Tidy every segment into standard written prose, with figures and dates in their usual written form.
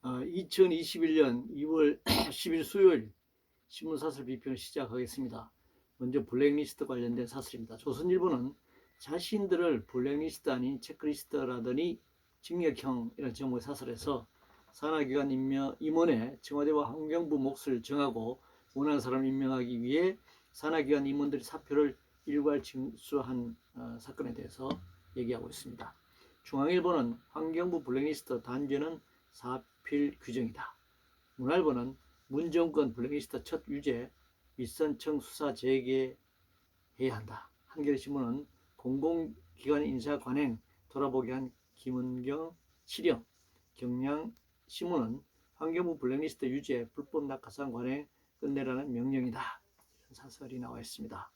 2021년 2월 10일 수요일 신문사설 비평을 시작하겠습니다. 먼저 블랙리스트 관련된 사설입니다. 조선일보는 자신들을 블랙리스트 아닌 체크리스트라더니 징역형이라는 제목의 사설에서 산하기관 임원에 청와대와 환경부 몫을 정하고 원하는 사람 임명하기 위해 산하기관 임원들이 사표를 일괄 징수한 사건에 대해서 얘기하고 있습니다. 중앙일보는 환경부 블랙리스트 단죄는 사필 규정이다. 문화일보는 문정권 블랙리스트 첫 유죄, 윗선청 수사 재개해야 한다. 한겨레신문은 공공기관 인사 관행 돌아보게 한 김은경 실형, 경향신문은 환경부 블랙리스트 유죄, 불법 낙하산 관행 끝내라는 명령이다. 이런 사설이 나와 있습니다.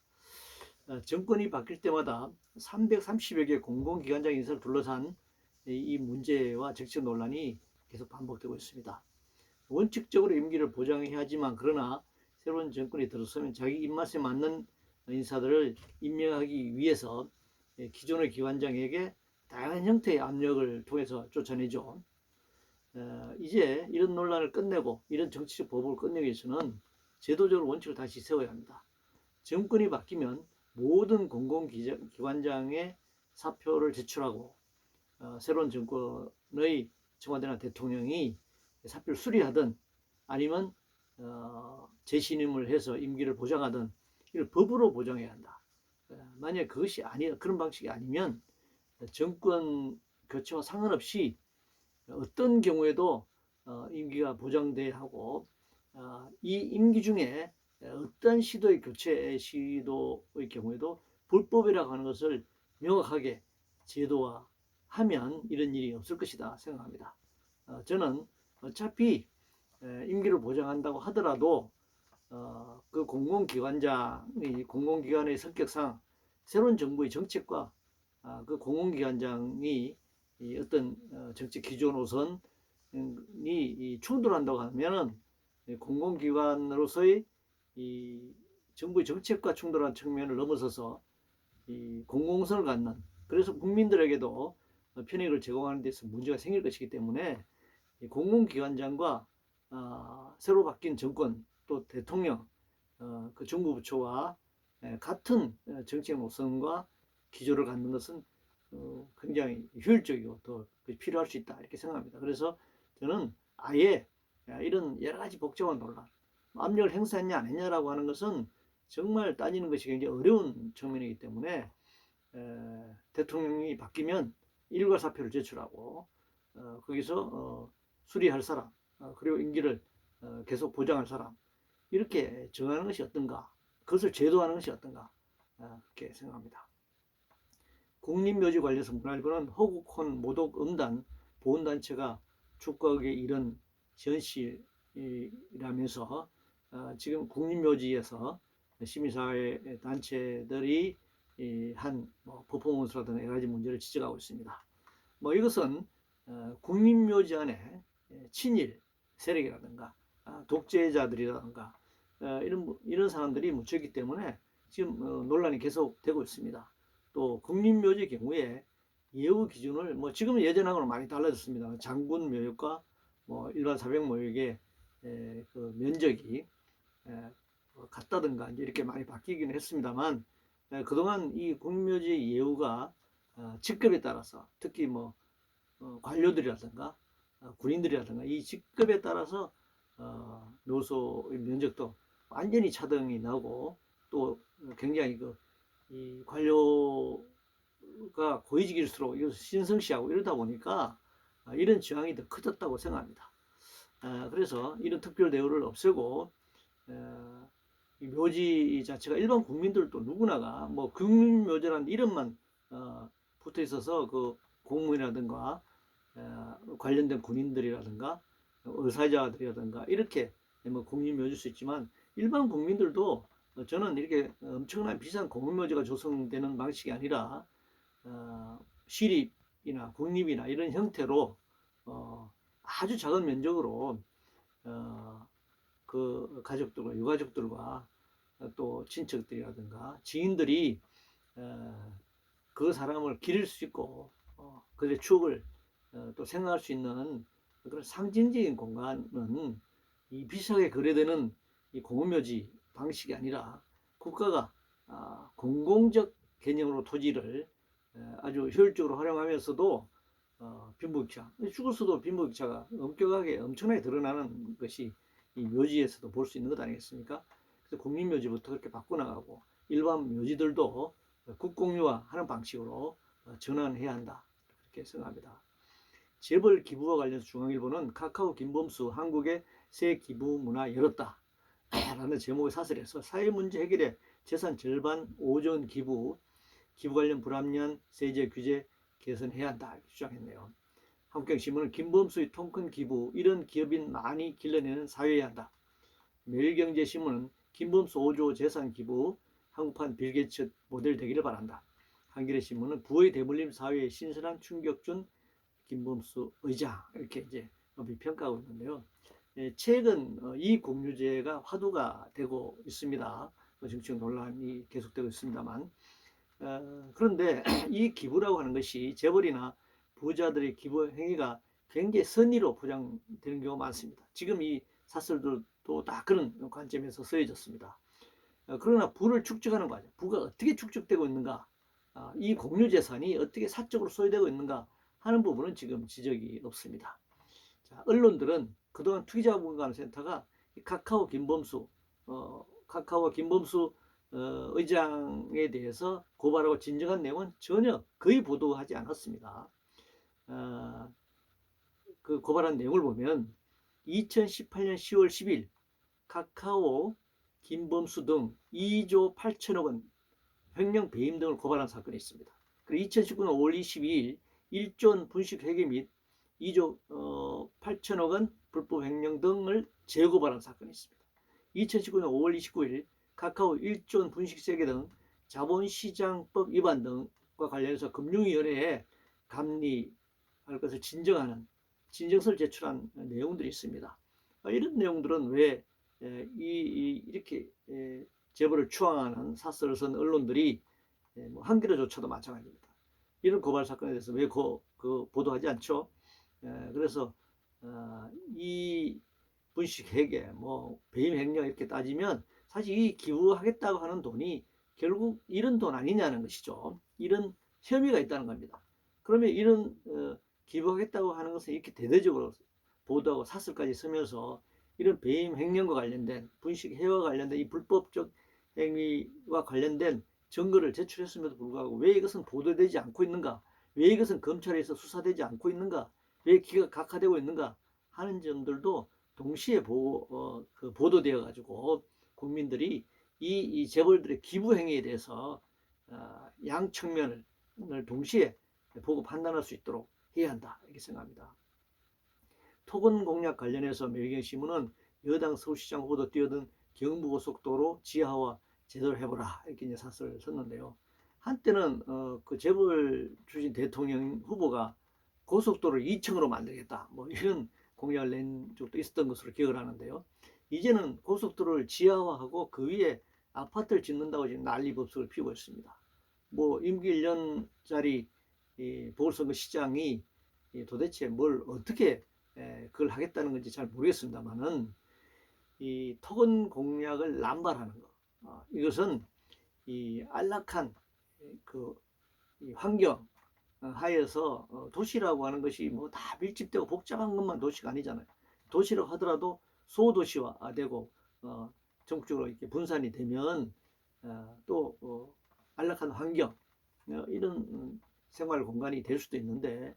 정권이 바뀔 때마다 330여 개 공공기관장 인사를 둘러싼 이 문제와 정치적 논란이 계속 반복되고 있습니다. 원칙적으로 임기를 보장해야 하지만 그러나 새로운 정권이 들어서면 자기 입맛에 맞는 인사들을 임명하기 위해서 기존의 기관장에게 다양한 형태의 압력을 통해서 쫓아내죠. 이제 이런 논란을 끝내고 이런 정치적 보복을 끝내기 위해서는 제도적으로 원칙을 다시 세워야 합니다. 정권이 바뀌면 모든 공공기관장의 사표를 제출하고 새로운 정권의 청와대나 대통령이 사표를 수리하든 아니면 재신임을 해서 임기를 보장하든 이걸 법으로 보장해야 한다. 만약 그것이 아니라 그런 방식이 아니면 정권 교체와 상관없이 어떤 경우에도 임기가 보장돼야 하고 이 임기 중에 어떤 시도의 교체 시도의 경우에도 불법이라고 하는 것을 명확하게 제도화하면 이런 일이 없을 것이다 생각합니다. 저는 어차피 임기를 보장한다고 하더라도 그 공공기관장이 공공기관의 성격상 새로운 정부의 정책과 그 공공기관장이 어떤 정책 기존 노선이 충돌한다고 하면은 공공기관으로서의 이 정부의 정책과 충돌한 측면을 넘어서서 이 공공성을 갖는, 그래서 국민들에게도 편익을 제공하는 데서 문제가 생길 것이기 때문에 공공기관장과 새로 바뀐 정권 또 대통령 그 정부 부처와 같은 정책 노선과 기조를 갖는 것은 굉장히 효율적이고 더 필요할 수 있다 이렇게 생각합니다. 그래서 저는 아예 이런 여러 가지 복잡한 논란, 압력을 행사했냐 안 했냐라고 하는 것은 정말 따지는 것이 굉장히 어려운 측면이기 때문에 대통령이 바뀌면 일괄 사표를 제출하고 거기서 수리할 사람 그리고 임기를 계속 보장할 사람 이렇게 정하는 것이 어떤가, 그것을 제도하는 것이 어떤가 그렇게 생각합니다. 국립묘지 관련해서 문화일보는 허국혼 모독 음단 보훈단체가 축구하기에 이런 현실이라면서 지금 국립묘지에서 시민사회 단체들이 한 퍼포먼스라든가 여러 가지 문제를 지적하고 있습니다. 이것은 국립묘지 안에 친일 세력이라든가 독재자들이라든가 이런 사람들이 묻혀있기 때문에 지금 논란이 계속되고 있습니다. 또 국립묘지의 경우에 예우 기준을 지금은 예전하고는 많이 달라졌습니다. 장군 묘역과 일반 사병 묘역의 그 면적이 같다든가 이렇게 많이 바뀌기는 했습니다만 그동안 이 국립묘지의 예우가 직급에 따라서 특히 관료들이라든가 군인들이라든가 이 직급에 따라서 묘소의 면적도 완전히 차등이 나고 또 굉장히 이 관료가 고위직일수록 이것을 신성시하고 이러다 보니까 이런 저항이 더 커졌다고 생각합니다. 그래서 이런 특별 대우를 없애고 이 묘지 자체가 일반 국민들도 누구나가 국립묘지라는 이름만 붙어 있어서 그 공무원이라든가 관련된 군인들이라든가 의사자들이라든가 이렇게 국립묘지일 수 있지만 일반 국민들도 저는 이렇게 엄청난 비싼 공립묘지가 조성되는 방식이 아니라 시립이나 국립이나 이런 형태로 아주 작은 면적으로 그 가족들과 유가족들과 또 친척들이라든가 지인들이 그 사람을 기릴 수 있고 그의 추억을 또 생각할 수 있는 그런 상징적인 공간은 이 비슷하게 거래되는 이 공업묘지 방식이 아니라 국가가 공공적 개념으로 토지를 아주 효율적으로 활용하면서도 빈부격차, 죽었어도 빈부격차가 엄격하게 엄청나게 드러나는 것이 이 묘지에서도 볼 수 있는 것 아니겠습니까? 그래서 국민묘지부터 그렇게 바꿔나가고 일반 묘지들도 국공유화하는 방식으로 전환해야 한다, 그렇게 생각합니다. 재벌 기부와 관련해서 중앙일보는 카카오 김범수 한국의 새 기부 문화 열었다 라는 제목의 사설에서 사회 문제 해결에 재산 절반 5조 원 기부 관련 불합리한 세제 규제 개선해야 한다 이렇게 주장했네요. 한국경신문은 김범수의 통큰 기부 이런 기업인 많이 길러내는 사회여야 한다. 매일경제신문은 김범수 5조 재산 기부 한국판 빌게이츠 모델 되기를 바란다. 한겨레신문은 부의 대물림 사회에 신선한 충격 준 김범수 의장 이렇게 이제 평가하고 있는데요. 최근 이 공유제가 화두가 되고 있습니다. 정치적 논란이 계속되고 있습니다만 그런데 이 기부라고 하는 것이 재벌이나 부자들의 기부 행위가 굉장히 선의로 포장되는 경우가 많습니다. 지금 이 사설들도 다 그런 관점에서 쓰여졌습니다. 그러나 부를 축적하는 과정, 부가 어떻게 축적되고 있는가, 이 공유재산이 어떻게 사적으로 소유되고 있는가 하는 부분은 지금 지적이 없습니다. 자, 언론들은 그동안 투기자본가센터가 카카오 김범수 의장에 대해서 고발하고 진정한 내용은 전혀 거의 보도하지 않았습니다. 그 고발한 내용을 보면 2018년 10월 10일 카카오 김범수 등 2조 8천억 원 횡령 배임 등을 고발한 사건이 있습니다. 그리고 2019년 5월 22일 1조 원 분식 회계 및 2조 8천억 원 불법 횡령 등을 재고발한 사건이 있습니다. 2019년 5월 29일 카카오 1조 원 분식세계 등 자본시장법 위반 등과 관련해서 금융위원회에 감리할 것을 진정하는 진정서를 제출한 내용들이 있습니다. 이런 내용들은 왜 이렇게 재벌을 추앙하는 사설을 쓴 언론들이 한겨레조차도 마찬가지입니다. 이런 고발 사건에 대해서 왜 보도하지 않죠? 그래서 이 분식회계, 배임 횡령 이렇게 따지면 사실 이 기부하겠다고 하는 돈이 결국 이런 돈 아니냐는 것이죠. 이런 혐의가 있다는 겁니다. 그러면 이런 기부하겠다고 하는 것을 이렇게 대대적으로 보도하고 사설까지 쓰면서 이런 배임 횡령과 관련된 분식 해와 관련된 이 불법적 행위와 관련된 증거를 제출했음에도 불구하고 왜 이것은 보도되지 않고 있는가? 왜 이것은 검찰에서 수사되지 않고 있는가? 왜 기가 각하되고 있는가? 하는 점들도 동시에 보도되어 가지고 국민들이 이 재벌들의 기부 행위에 대해서 양 측면을 동시에 보고 판단할 수 있도록 해야 한다 이렇게 생각합니다. 토건 공약 관련해서 매일경신문은 여당 서울시장 후보도 뛰어든 경부고속도로 지하화 제대로 해보라 이렇게 이제 사설을 썼는데요. 한때는 그 재벌 출신 대통령 후보가 고속도로를 2층으로 만들겠다 이런 공약을 낸 적도 있었던 것으로 기억을 하는데요. 이제는 고속도로를 지하화하고 그 위에 아파트를 짓는다고 지금 난리법석을 피우고 있습니다. 임기 1년짜리 보궐선거 시장이 도대체 뭘 어떻게 그걸 하겠다는 건지 잘 모르겠습니다만은 이 토건 공약을 남발하는 거, 이것은 이 안락한 이 환경 하에서 도시라고 하는 것이 다 밀집되고 복잡한 것만 도시가 아니잖아요. 도시라고 하더라도 소도시화되고 전국적으로 이렇게 분산이 되면 또 안락한 환경 이런 생활 공간이 될 수도 있는데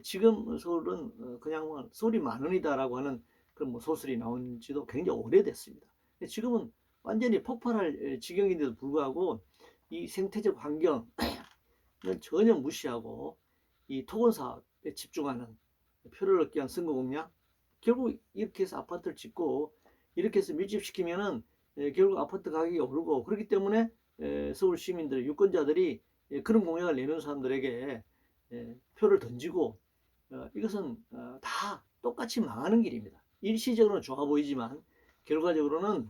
지금 서울은 그냥 서울이 만원이다라고 하는 그런 소설이 나온 지도 굉장히 오래됐습니다. 지금은 완전히 폭발할 지경인데도 불구하고 이 생태적 환경은 전혀 무시하고 이 토건 사업에 집중하는 표를 얻기 위한 선거 공약, 결국 이렇게 해서 아파트를 짓고 이렇게 해서 밀집시키면은 결국 아파트 가격이 오르고 그렇기 때문에 서울 시민들, 유권자들이 그런 공약을 내는 사람들에게 표를 던지고 이것은 다 똑같이 망하는 길입니다. 일시적으로는 좋아 보이지만 결과적으로는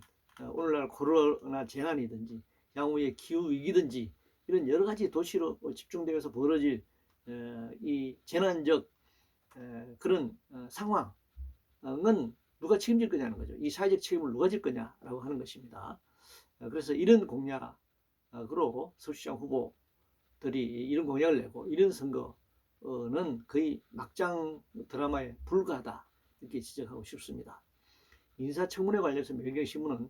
오늘날 코로나 재난이든지 향후의 기후 위기든지 이런 여러 가지 도시로 집중되면서 벌어질 이 재난적 그런 상황은 누가 책임질 거냐는 거죠. 이 사회적 책임을 누가 질 거냐라고 하는 것입니다. 그래서 이런 공약으로 서울시장 후보들이 이런 공약을 내고 이런 선거는 거의 막장 드라마에 불과하다 이렇게 지적하고 싶습니다. 인사청문회 관련해서 매경신문은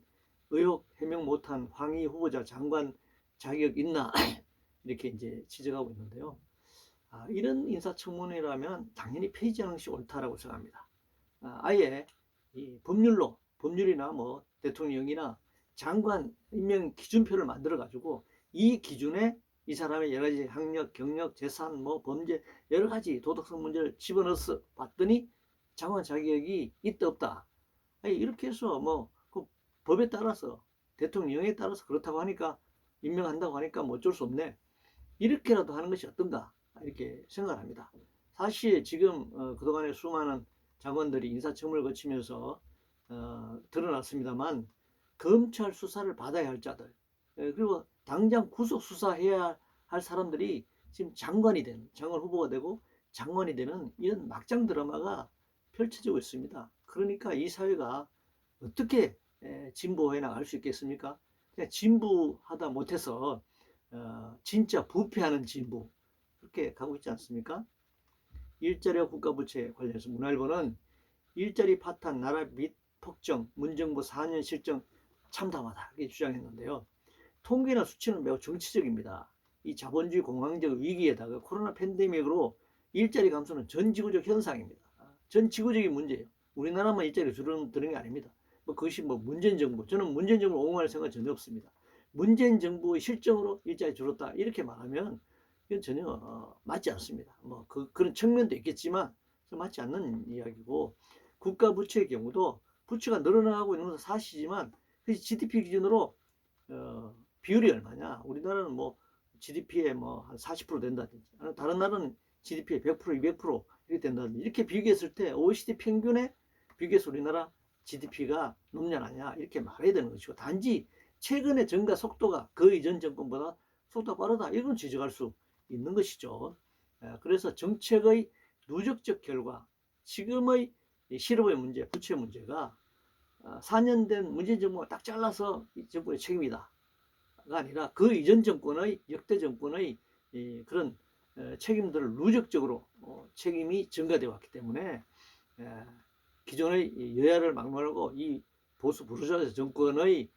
의혹 해명 못한 황희 후보자 장관 자격 있나 이렇게 이제 지적하고 있는데요. 이런 인사청문회라면 당연히 폐지하는 것이 옳다라고 생각합니다. 아예 이 법률이나 뭐 대통령이나 장관 임명 기준표를 만들어 가지고 이 기준에 이 사람의 여러 가지 학력, 경력, 재산, 뭐 범죄 여러 가지 도덕성 문제를 집어넣어서 봤더니 장관 자격이 있다 없다. 이렇게 해서 그 법에 따라서 대통령에 따라서 그렇다고 하니까 임명한다고 하니까 뭐 어쩔 수 없네. 이렇게라도 하는 것이 어떤가 이렇게 생각합니다. 사실 지금 그동안에 수많은 장관들이 인사청문을 거치면서 드러났습니다만 검찰 수사를 받아야 할 자들 그리고 당장 구속 수사해야 할 사람들이 지금 장관 후보가 되고 장관이 되는 이런 막장 드라마가 펼쳐지고 있습니다. 그러니까 이 사회가 어떻게 진보해 나갈 수 있겠습니까? 그냥 진보하다 못해서 진짜 부패하는 진보 그렇게 가고 있지 않습니까? 일자리와 국가부채 관련해서 문화일보는 일자리 파탄, 나라 빚 폭정, 문정부 4년 실정 참담하다 이렇게 주장했는데요. 통계나 수치는 매우 정치적입니다. 이 자본주의 공황적 위기에다가 코로나 팬데믹으로 일자리 감소는 전 지구적 현상입니다. 전 지구적인 문제예요. 우리나라만 일자리가 줄어드는 게 아닙니다. 그것이 문재인 정부, 저는 문재인 정부를 옹호할 생각 전혀 없습니다. 문재인 정부의 실정으로 일자리 줄었다 이렇게 말하면 이건 전혀 맞지 않습니다. 그런 측면도 있겠지만 맞지 않는 이야기고 국가 부채의 경우도 부채가 늘어나고 있는 것은 사실이지만 GDP 기준으로 비율이 얼마냐? 우리나라는 GDP에 한 40% 된다든지 다른 나라는 GDP에 100%, 200% 이렇게 된다든지 이렇게 비교했을 때 OECD 평균에 비교해서 우리나라 GDP가 높냐 낮냐 이렇게 말해야 되는 것이고 단지 최근의 증가 속도가 그 이전 정권보다 속도가 빠르다 이건 지적할 수 있는 것이죠. 그래서 정책의 누적적 결과 지금의 실업의 문제, 부채 문제가 4년 된 문재인 정부가 딱 잘라서 이 정부의 책임이다가 아니라 그 이전 정권의 역대 정권의 그런 책임들을 누적적으로 책임이 증가되어 왔기 때문에 기존의 여야를 막론하고 이 보수 부르주아 정권의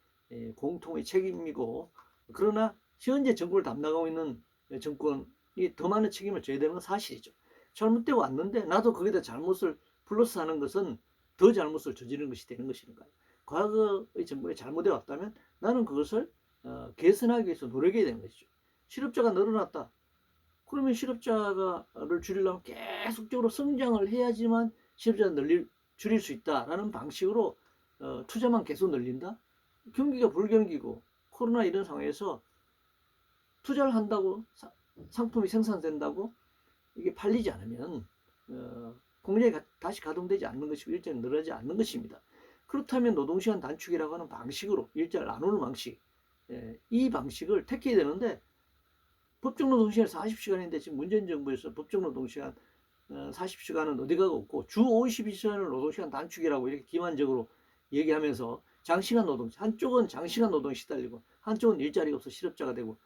공통의 책임이고 그러나 현재 정권을 담당하고 있는 정권이 더 많은 책임을 져야 되는 건 사실이죠. 잘못되고 왔는데 나도 거기다 잘못을 플러스하는 것은 더 잘못을 저지르는 것이 되는 것이니까요. 과거의 정부에 잘못해 왔다면 나는 그것을 개선하기 위해서 노력해야 되는 것이죠. 실업자가 늘어났다. 그러면 실업자를 줄이려면 계속적으로 성장을 해야지만 실업자를 줄일 수 있다라는 방식으로 투자만 계속 늘린다? 경기가 불경기고 코로나 이런 상황에서 투자를 한다고 상품이 생산된다고 이게 팔리지 않으면 공장이 다시 가동되지 않는 것이고 일자리가 늘어나지 않는 것입니다. 그렇다면 노동시간 단축이라고 하는 방식으로 일자리를 나누는 방식 이 방식을 택해야 되는데 법정 노동시간 40시간인데 지금 문재인 정부에서 법정 노동시간 40시간은 어디 가고 없고 주 52시간을 노동시간 단축이라고 이렇게 기만적으로 얘기하면서 장시간 노동 한쪽은 장시간 노동에 시달리고 한쪽은 일자리가 없어 실업자가 되고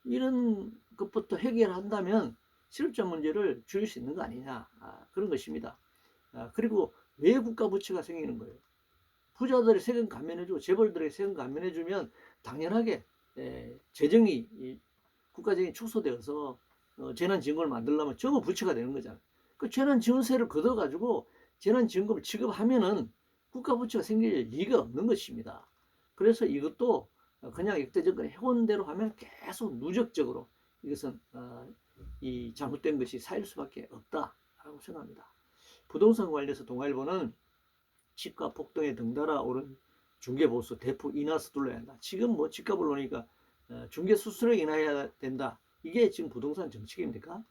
이런 것부터 해결한다면 실업자 문제를 줄일 수 있는 거 아니냐 그런 것입니다. 그리고 왜 국가 부채가 생기는 거예요? 부자들의 세금 감면해주고 재벌들의 세금 감면해주면 당연하게 재정이 국가적인 축소되어서 재난지원금을 만들려면 전부 부채가 되는 거잖아요. 그 재난지원세를 걷어가지고 재난지원금을 지급하면은 국가 부채가 생길 리가 없는 것입니다. 그래서 이것도 그냥 역대 정권이 해온 대로 하면 계속 누적적으로 이것은 이 잘못된 것이 쌓일 수밖에 없다라고 생각합니다. 부동산 관련해서 동아일보는 집값 폭등에 덩달아 오른 중개보수 대폭 인하서 둘러야 한다. 지금 집값을 놓으니까 중개 수수료 인하해야 된다. 이게 지금 부동산 정책입니까?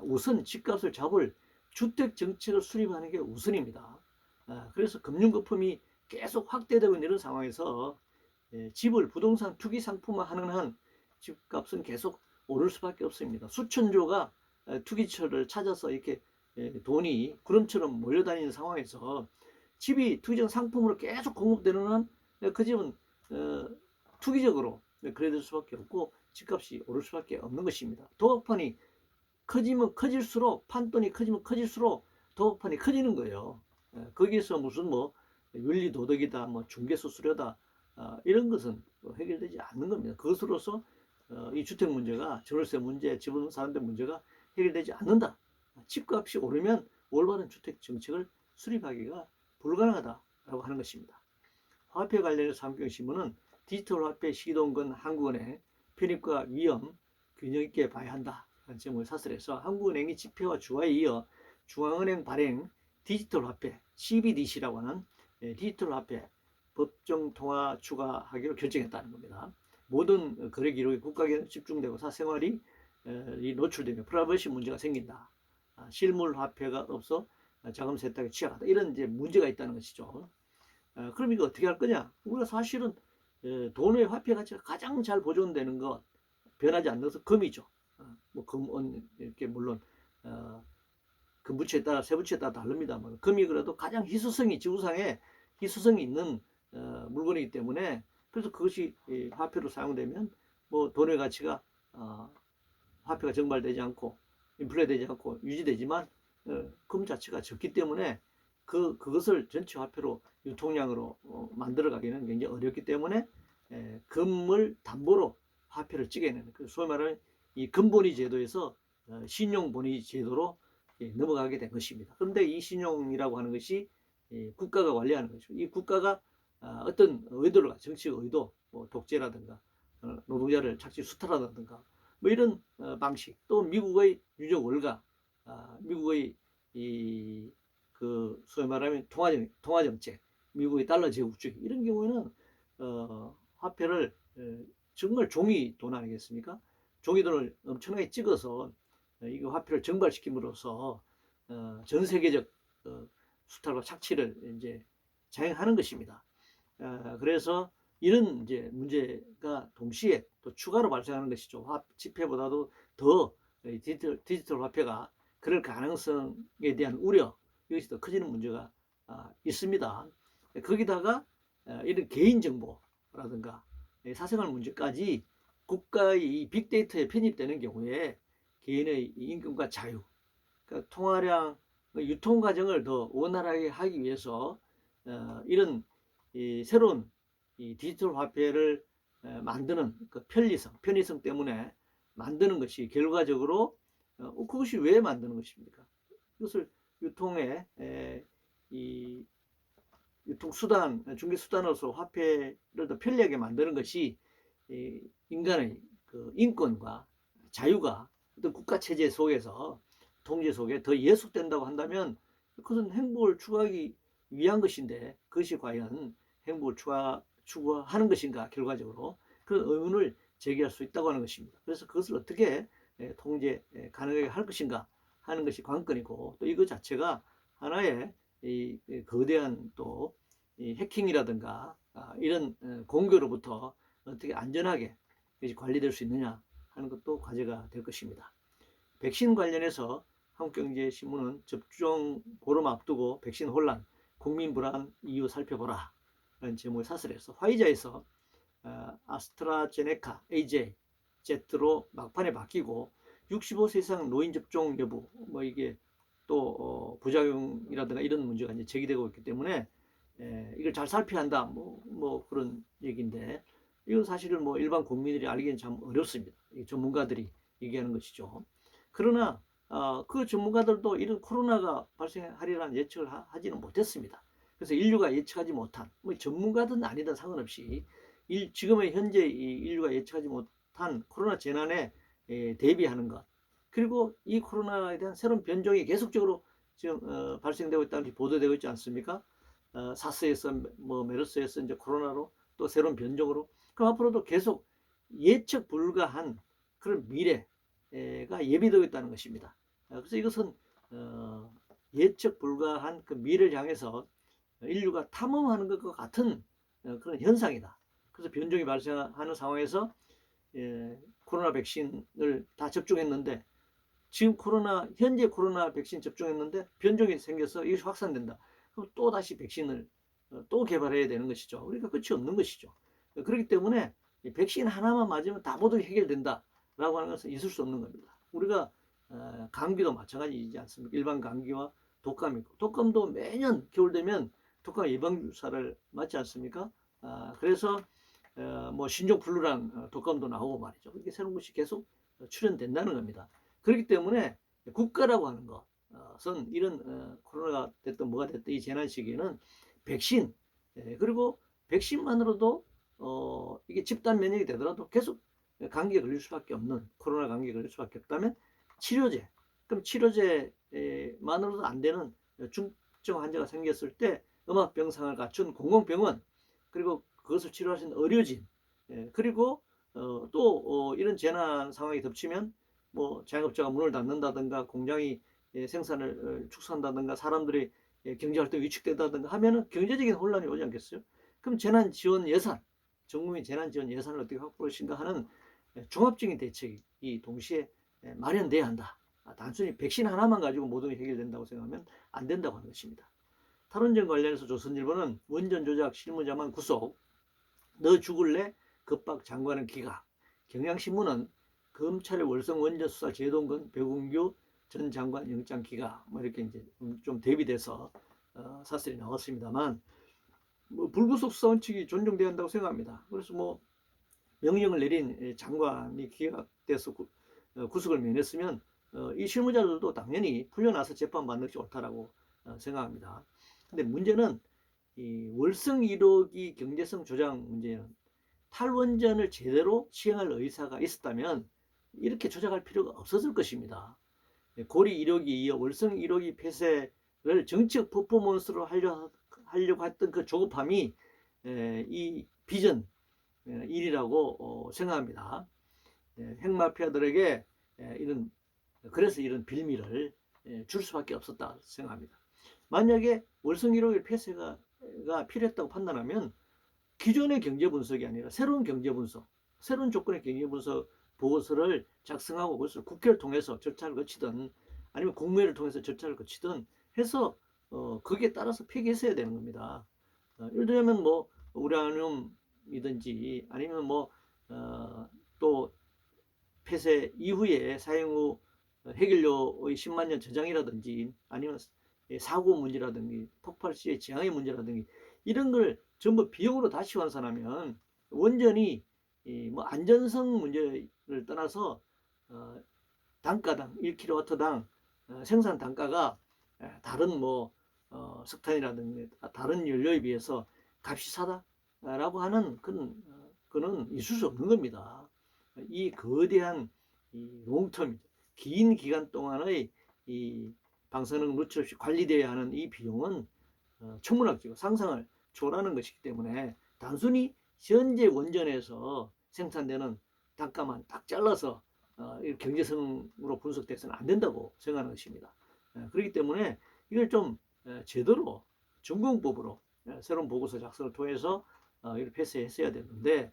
우선 집값을 잡을 주택 정책을 수립하는 게 우선입니다. 그래서 금융거품이 계속 확대되고 있는 이런 상황에서 집을 부동산 투기 상품화하는 한 집값은 계속 오를 수밖에 없습니다. 수천조가 투기처를 찾아서 이렇게 돈이 구름처럼 몰려다니는 상황에서 집이 투기적 상품으로 계속 공급되는 한 그 집은 투기적으로 거래될 수밖에 없고 집값이 오를 수밖에 없는 것입니다. 도박판이 커지면 커질수록, 판돈이 커지면 커질수록 도박판이 커지는 거예요. 거기에서 무슨 뭐 윤리 도덕이다, 뭐 중개수수료다, 이런 것은 해결되지 않는 겁니다. 그것으로서 이 주택 문제가, 전월세 문제, 집 없는 사람들 문제가 해결되지 않는다. 집값이 오르면 올바른 주택 정책을 수립하기가 불가능하다라고 하는 것입니다. 화폐 관련해서 한경신문은 디지털 화폐 시동건 한국은행 편입과 위험 균형 있게 봐야 한다. 라는 제목을 사설해서 한국은행이 지폐와 주화에 이어 중앙은행 발행 디지털 화폐 CBDC라고 하는 디지털 화폐 법정 통화 추가하기로 결정했다는 겁니다. 모든 거래 기록이 국가에 집중되고 사생활이 노출되면 프라이버시 문제가 생긴다. 실물 화폐가 없어 자금 세탁에 취약하다. 이런 이제 문제가 있다는 것이죠. 그럼 이거 어떻게 할 거냐? 우리가 사실은 돈의 화폐 가치가 가장 잘 보존되는 것, 변하지 않는 것은 금이죠. 뭐 금은 이렇게 물론 금부채에 따라 세부채에 따라 다릅니다만 금이 그래도 가장 희소성이 지구상에 희소성이 있는 물건이기 때문에 그래서 그것이 화폐로 사용되면 뭐 돈의 가치가 화폐가 증발되지 않고 인플레되지 않고 유지되지만 금 자체가 적기 때문에 그것을 전체 화폐로 유통량으로 만들어가기는 굉장히 어렵기 때문에 금을 담보로 화폐를 찍어내는 소위 말하는 이 금본위 제도에서 신용본위 제도로 넘어가게 된 것입니다. 그런데 이 신용이라고 하는 것이 국가가 관리하는 것이고 이 국가가 어떤 의도를 정치적 의도, 뭐 독재라든가 노동자를 착취 수탈하다든가 뭐 이런 방식, 또 미국의 유적 월가, 미국의 그 소위 말하면 통화 정책, 미국의 달러 제국주의 이런 경우에는 화폐를 정말 종이 돈 아니겠습니까? 종이 돈을 엄청나게 찍어서 이거 화폐를 증발시킴으로써 전 세계적 수탈과 착취를 이제 자행하는 것입니다. 그래서 이런 이제 문제가 동시에 또 추가로 발생하는 것이죠. 지폐보다도 더 디지털 화폐가 그럴 가능성에 대한 우려, 이것이 더 커지는 문제가 있습니다. 거기다가 이런 개인정보라든가 사생활 문제까지 국가의 빅데이터에 편입되는 경우에 개인의 임금과 자유, 그러니까 통화량, 유통 과정을 더 원활하게 하기 위해서 이런 새로운 디지털 화폐를 만드는 그 편의성 때문에 만드는 것이 결과적으로 그것이 왜 만드는 것입니까? 이것을 유통의 유통수단, 중개수단으로서 화폐를 더 편리하게 만드는 것이 인간의 그 인권과 자유가 어떤 국가체제 속에서 통제 속에 더 예속된다고 한다면 그것은 행복을 추구하기 위한 것인데 그것이 과연 행복을 추구하는 것인가 결과적으로 그런 의문을 제기할 수 있다고 하는 것입니다. 그래서 그것을 어떻게 통제 가능하게 할 것인가 하는 것이 관건이고 또 이거 자체가 하나의 이 거대한 또 해킹이라든가 이런 공격으로부터 어떻게 안전하게 관리될 수 있느냐 하는 것도 과제가 될 것입니다. 백신 관련해서 한국경제신문은 접종 보름 앞두고 백신 혼란, 국민 불안 이유 살펴보라 라는 제목의 사설에서 화이자에서 아스트라제네카 AZ로 막판에 바뀌고 65세 이상 노인 접종 여부 뭐 이게 또 부작용이라든가 이런 문제가 이제 제기되고 있기 때문에 이걸 잘 살펴야 한다 뭐 그런 얘기인데 이건 사실은 뭐 일반 국민들이 알기는 참 어렵습니다. 전문가들이 얘기하는 것이죠. 그러나 그 전문가들도 이런 코로나가 발생하리라는 예측을 하지는 못했습니다. 그래서 인류가 예측하지 못한 뭐 전문가든 아니든 상관없이 지금의 현재 인류가 예측하지 못한 코로나 재난에 대비하는 것 그리고 이 코로나에 대한 새로운 변종이 계속적으로 지금 발생되고 있다는 게 보도되고 있지 않습니까? 사스에서 뭐 메르스에서 이제 코로나로 또 새로운 변종으로 그럼 앞으로도 계속 예측 불가한 그런 미래가 예비되고 있다는 것입니다. 그래서 이것은 예측 불가한 그 미래를 향해서 인류가 탐험하는 것과 같은 그런 현상이다. 그래서 변종이 발생하는 상황에서 코로나 백신을 다 접종했는데 지금 현재 코로나 백신 접종했는데 변종이 생겨서 이것이 확산된다. 그럼 또 다시 백신을 또 개발해야 되는 것이죠. 그러니까 끝이 없는 것이죠. 그렇기 때문에 백신 하나만 맞으면 다 모두 해결된다라고 하는 것은 있을 수 없는 겁니다. 우리가 감기도 마찬가지이지 않습니까? 일반 감기와 독감이고, 독감도 매년 겨울 되면 독감 예방주사를 맞지 않습니까? 그래서 뭐 신종플루랑 독감도 나오고 말이죠. 그렇게 새로운 것이 계속 출현된다는 겁니다. 그렇기 때문에 국가라고 하는 것은 이런 코로나가 됐든 뭐가 됐든 이 재난 시기에는 백신, 그리고 백신만으로도 이게 집단 면역이 되더라도 계속 감기에 걸릴 수밖에 없는, 코로나 감기에 걸릴 수밖에 없다면 치료제, 그럼 치료제만으로도 안 되는 중증 환자가 생겼을 때 음압병상을 갖춘 공공병원, 그리고 그것을 치료할 수 있는 의료진, 그리고 또 이런 재난 상황이 덮치면 뭐 자영업자가 문을 닫는다든가 공장이 생산을 축소한다든가 사람들이 경제활동이 위축된다든가 하면은 경제적인 혼란이 오지 않겠어요? 그럼 재난지원 예산, 전국민 재난지원 예산을 어떻게 확보할 것인가 하는 종합적인 대책이 동시에 마련돼야 한다. 단순히 백신 하나만 가지고 모든 게 해결된다고 생각하면 안 된다고 하는 것입니다. 탈원전 관련해서 조선일보는 원전 조작 실무자만 구속, 너 죽을래? 급박 장관은 기각. 경향신문은 검찰의 월성 원전 수사 제동근 백운규 전 장관 영장 기각. 뭐 이렇게 이제 좀 대비돼서 사설이 나왔습니다만, 뭐 불구속 수사원 측이 존중돼야 한다고 생각합니다. 그래서 뭐 명령을 내린 장관이 기각돼서 구속을 면했으면 이 실무자들도 당연히 풀려나서 재판받는 것이 옳다라고 생각합니다. 근데 문제는 이 월성 1호기 경제성 조장 문제는 탈원전을 제대로 시행할 의사가 있었다면 이렇게 조작할 필요가 없었을 것입니다. 고리 1호기 이어 월성 1호기 폐쇄를 정책 퍼포먼스로 하려고 했던 그 조급함이 이 비전 일이라고 생각합니다. 핵마피아들에게 그래서 이런 빌미를 줄 수밖에 없었다 생각합니다. 만약에 월성 1호기 폐쇄가 필요했다고 판단하면 기존의 경제 분석이 아니라 새로운 경제 분석, 새로운 조건의 경제 분석 보고서를 작성하고 그것을 국회를 통해서 절차를 거치든 아니면 국무회를 통해서 절차를 거치든 해서 거기에 따라서 폐기했어야 되는 겁니다. 예를 들면 뭐 우라늄이든지 아니면 뭐 또 폐쇄 이후에 사용 후 해결료의 10만 년 저장이라든지 아니면 사고 문제라든지 폭발 시의 지향의 문제라든지 이런 걸 전부 비용으로 다시 환산하면 원전이 뭐 안전성 문제를 떠나서 단가당 1kW당 생산 단가가 다른 뭐 석탄이라든지 다른 연료에 비해서 값이 사다라고 하는 그는 있을 수 없는 겁니다. 이 거대한 이 롱텀 긴 기간 동안의 이 방사능 누출 없이 관리되어야 하는 이 비용은 천문학적으로 상상을 초월하는 것이기 때문에 단순히 현재 원전에서 생산되는 단가만 딱 잘라서 경제성으로 분석돼서는 안 된다고 생각하는 것입니다. 그렇기 때문에 이걸 좀 제대로 전공법으로 새로운 보고서 작성을 통해서 이를 폐쇄했어야 되는데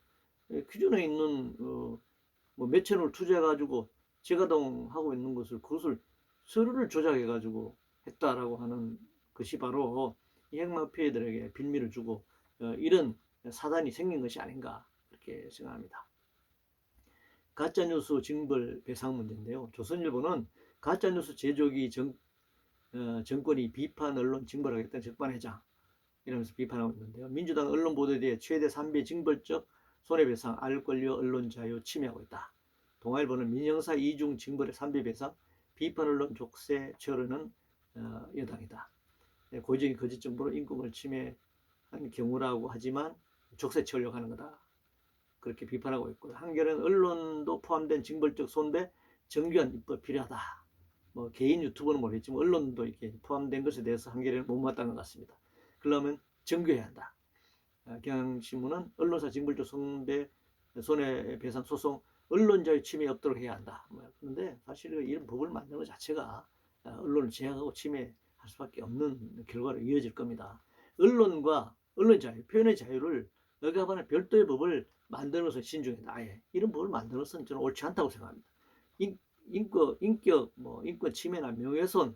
기존에 있는 뭐 몇천을 투자해가지고 재가동하고 있는 그것을 서류를 조작해가지고 했다라고 하는 것이 바로 이 핵마피아들에게 빌미를 주고 이런 사단이 생긴 것이 아닌가 그렇게 생각합니다. 가짜뉴스 징벌 배상 문제인데요. 조선일보는 가짜뉴스 제조기 정권이 비판 언론 징벌하겠다는 적반회장 이러면서 비판하고 있는데요. 민주당 언론 보도에 대해 최대 3배 징벌적 손해배상, 알 권리 언론 자유 침해하고 있다. 동아일보는 민형사 2중 징벌의 3배 배상, 비판 언론 족쇄 처리는 여당이다. 고의적인 거짓 정보로 인권을 침해한 경우라고 하지만 족쇄 처리하려고 하는 거다. 그렇게 비판하고 있고, 한겨레는 언론도 포함된 징벌적 손배 정교한 입법 필요하다. 뭐 개인 유튜버는 모르겠지만 언론도 이렇게 포함된 것에 대해서 한겨레는 못마땅한 것 같습니다. 그러면 정교해야 한다. 경향신문은 언론사 징벌적 손해배상 소송 언론 자유 침해 없도록 해야 한다. 그런데 사실 이런 법을 만드는 것 자체가 언론을 제약하고 침해할 수밖에 없는 결과로 이어질 겁니다. 언론과 언론 자유, 표현의 자유를 억압하는 별도의 법을 만드는 것은 신중하다. 아예 이런 법을 만드는 것은 저는 옳지 않다고 생각합니다. 인격, 인권 침해나 명예훼손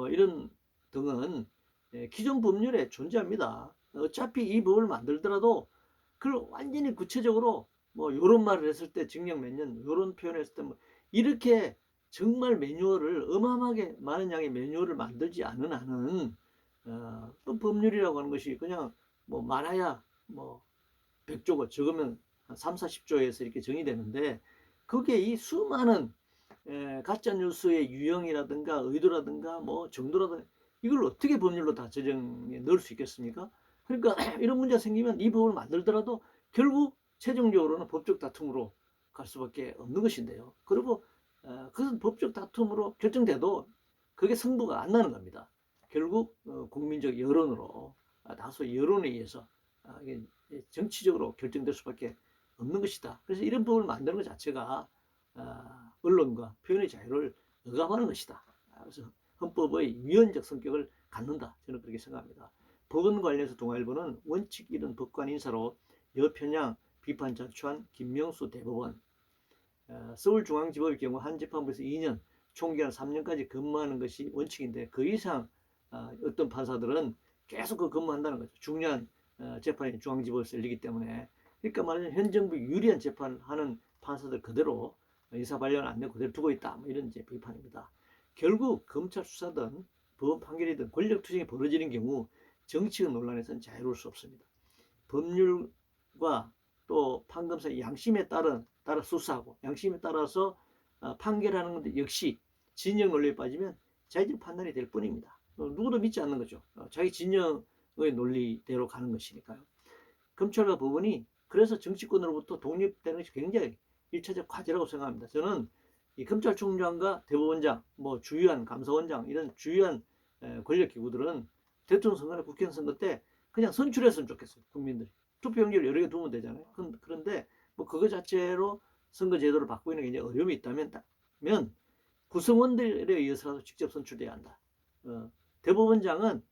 이런 등은 기존 법률에 존재합니다. 어차피 이 법을 만들더라도 그걸 완전히 구체적으로 요런 말을 했을 때 징역 몇 년, 요런 표현을 했을 때 이렇게 정말 매뉴얼을 어마어마하게 많은 양의 매뉴얼을 만들지 않은 한은 또 법률이라고 하는 것이 그냥 많아야 100조가 적으면 한 3, 40조에서 이렇게 정의되는데 그게 이 수많은 가짜 뉴스의 유형이라든가 의도라든가 정도라든가 이걸 어떻게 법률로 다 제정에 넣을 수 있겠습니까? 그러니까 이런 문제가 생기면 이 법을 만들더라도 결국 최종적으로는 법적 다툼으로 갈 수밖에 없는 것인데요. 그리고 그것은 법적 다툼으로 결정돼도 그게 승부가 안 나는 겁니다. 결국 국민적 여론으로 다소 여론에 의해서 정치적으로 결정될 수밖에 없는 것이다. 그래서 이런 법을 만드는 것 자체가 언론과 표현의 자유를 억압하는 것이다. 그래서 헌법의 위헌적 성격을 갖는다. 저는 그렇게 생각합니다. 법원 관련해서 동아일보는 원칙 잃은 법관 인사로 여편향 비판 자초한 김명수 대법원, 서울중앙지법의 경우 한 재판부에서 2년, 총기한 3년까지 근무하는 것이 원칙인데 그 이상 어떤 판사들은 계속 그 근무한다는 거죠. 중요한 재판이 중앙지법에서 열리기 때문에. 그러니까 말하자면 현 정부 유리한 재판을 하는 판사들 그대로 인사 발령 안 내고 그대로 두고 있다. 이런 이제 비판입니다. 결국 검찰 수사든 법원 판결이든 권력 투쟁이 벌어지는 경우 정치적 논란에서는 자유로울 수 없습니다. 법률과 또 판검사의 양심에 따라 수사하고 양심에 따라서 판결하는 건데 역시 진영 논리에 빠지면 자의적 판단이 될 뿐입니다. 누구도 믿지 않는 거죠. 자기 진영의 논리대로 가는 것이니까요. 검찰과 법원이 그래서 정치권으로부터 독립되는 것이 굉장히 1차적 과제라고 생각합니다. 저는 이 검찰총장과 대법원장, 주요한 감사원장 이런 주요한 권력기구들은 대통령 선거나 국회의원 선거 때 그냥 선출했으면 좋겠어요. 국민들이. 투표용지를 여러 개 두면 되잖아요. 그런데 그거 자체로 선거제도를 바꾸는 게 이제 어려움이 있다면 구성원들에 의해서라도 직접 선출돼야 한다. 대법원장은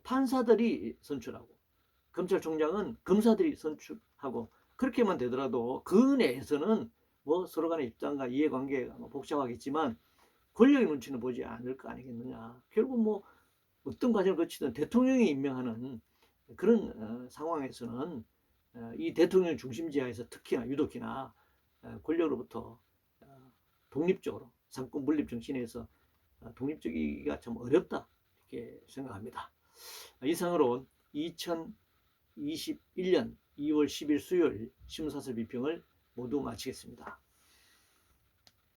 판사들이 선출하고 검찰총장은 검사들이 선출하고 그렇게만 되더라도 그 내에서는 서로 간의 입장과 이해관계가 복잡하겠지만 권력의 눈치는 보지 않을 거 아니겠느냐. 결국 어떤 과정을 거치든 대통령이 임명하는 그런 상황에서는 이 대통령 중심지하에서 특히나 유독히나 권력으로부터 독립적으로 상권 분립 정신에서 독립적이기가 참 어렵다 이렇게 생각합니다. 이상으로 2021년 2월 10일 수요일 신문사설 비평을 모두 마치겠습니다.